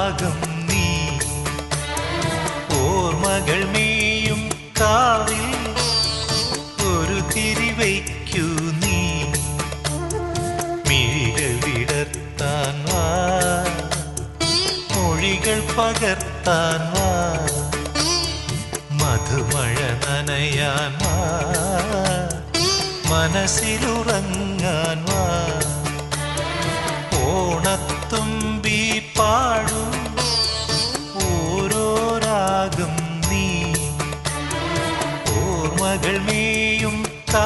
രാഗം നീ ഓർമ്മകൾ മേയും കാവിൽ ഒരു തിരിവയ്ക്കൂ നീ മിഴികൾ വിടർത്താൻ വാ മൊഴികൾ പകർത്താൻ വാ മധുമഴ നനയാൻ വാ മനസ്സിലുറങ്ങാൻ വാ ഓണത്തുമ്പി പാടൂ ഓരോ രാഗം നീ ഓർമ്മകൾ മേയും കാ